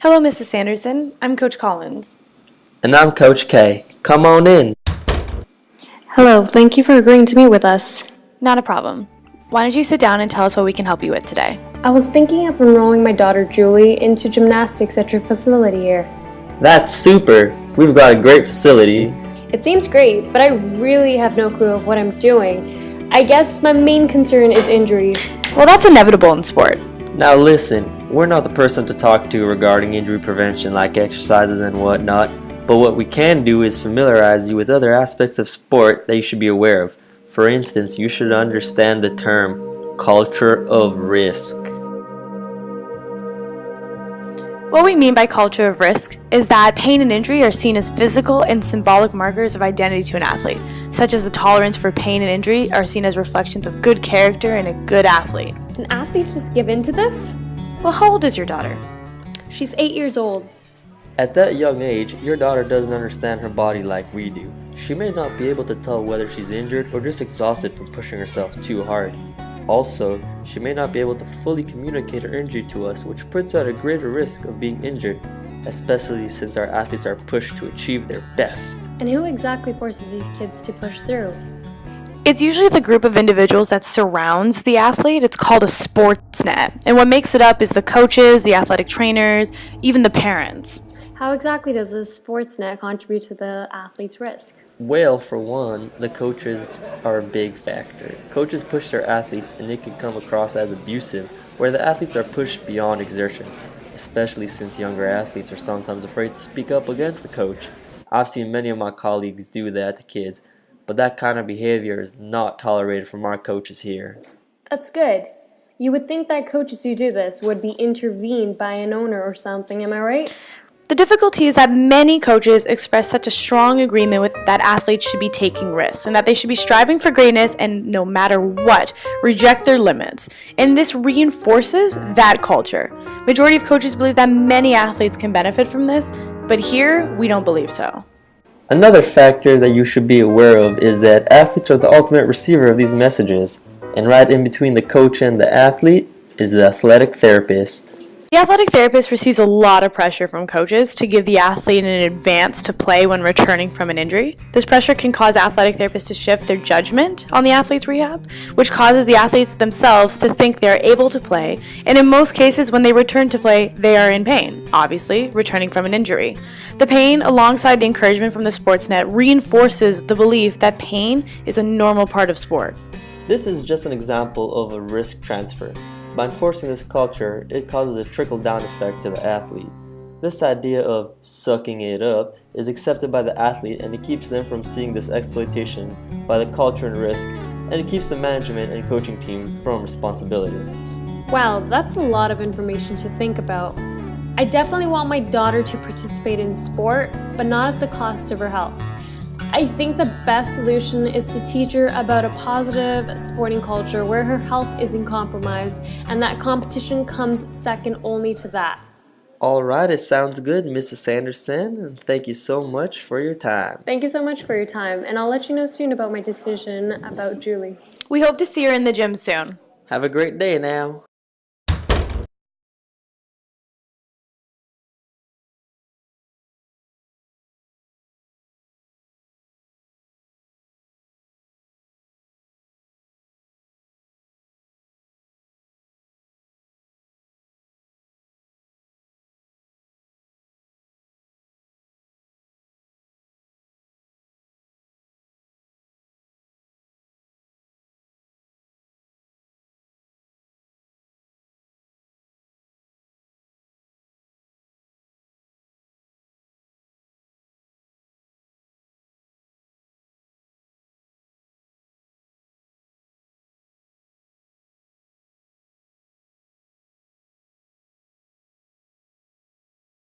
Hello, Mrs. Sanderson. I'm Coach Collins. And I'm Coach K. Come on in. Hello, thank you for agreeing to meet with us. Not a problem. Why don't you sit down and tell us what we can help you with today? I was thinking of enrolling my daughter Julie into gymnastics at your facility here. That's super. We've got a great facility. It seems great, but I really have no clue of what I'm doing. I guess my main concern is injury. Well, that's inevitable in sport. Now listen, we're not the person to talk to regarding injury prevention like exercises and whatnot, but what we can do is familiarize you with other aspects of sport that you should be aware of. For instance, you should understand the term culture of risk. What we mean by culture of risk is that pain and injury are seen as physical and symbolic markers of identity to an athlete, such as the tolerance for pain and injury are seen as reflections of good character in a good athlete. And athletes just give in to this? Well, how old is your daughter? She's 8 years old. At that young age, your daughter doesn't understand her body like we do. She may not be able to tell whether she's injured or just exhausted from pushing herself too hard. Also, she may not be able to fully communicate her injury to us, which puts her at a greater risk of being injured, especially since our athletes are pushed to achieve their best. And who exactly forces these kids to push through? It's usually the group of individuals that surrounds the athlete. It's called a sportsnet. And what makes it up is the coaches, the athletic trainers, even the parents. How exactly does the sportsnet contribute to the athlete's risk? Well, for one, the coaches are a big factor. Coaches push their athletes and it can come across as abusive, where the athletes are pushed beyond exertion, especially since younger athletes are sometimes afraid to speak up against the coach. I've seen many of my colleagues do that to kids, but that kind of behavior is not tolerated from our coaches here. That's good. You would think that coaches who do this would be intervened by an owner or something, am I right? The difficulty is that many coaches express such a strong agreement with that athletes should be taking risks and that they should be striving for greatness and no matter what, reject their limits. And this reinforces that culture. Majority of coaches believe that many athletes can benefit from this, but here we don't believe so. Another factor that you should be aware of is that athletes are the ultimate receiver of these messages, and right in between the coach and the athlete is the athletic therapist. The athletic therapist receives a lot of pressure from coaches to give the athlete an advance to play when returning from an injury. This pressure can cause athletic therapists to shift their judgment on the athlete's rehab, which causes the athletes themselves to think they are able to play, and in most cases when they return to play, they are in pain, obviously, returning from an injury. The pain, alongside the encouragement from the sportsnet, reinforces the belief that pain is a normal part of sport. This is just an example of a risk transfer. By enforcing this culture, it causes a trickle-down effect to the athlete. This idea of sucking it up is accepted by the athlete and it keeps them from seeing this exploitation by the culture and risk, and it keeps the management and coaching team from responsibility. Wow, that's a lot of information to think about. I definitely want my daughter to participate in sport, but not at the cost of her health. I think the best solution is to teach her about a positive sporting culture where her health isn't compromised and that competition comes second only to that. Alright, it sounds good, Mrs. Sanderson, and thank you so much for your time. Thank you so much for your time, and I'll let you know soon about my decision about Julie. We hope to see her in the gym soon. Have a great day now.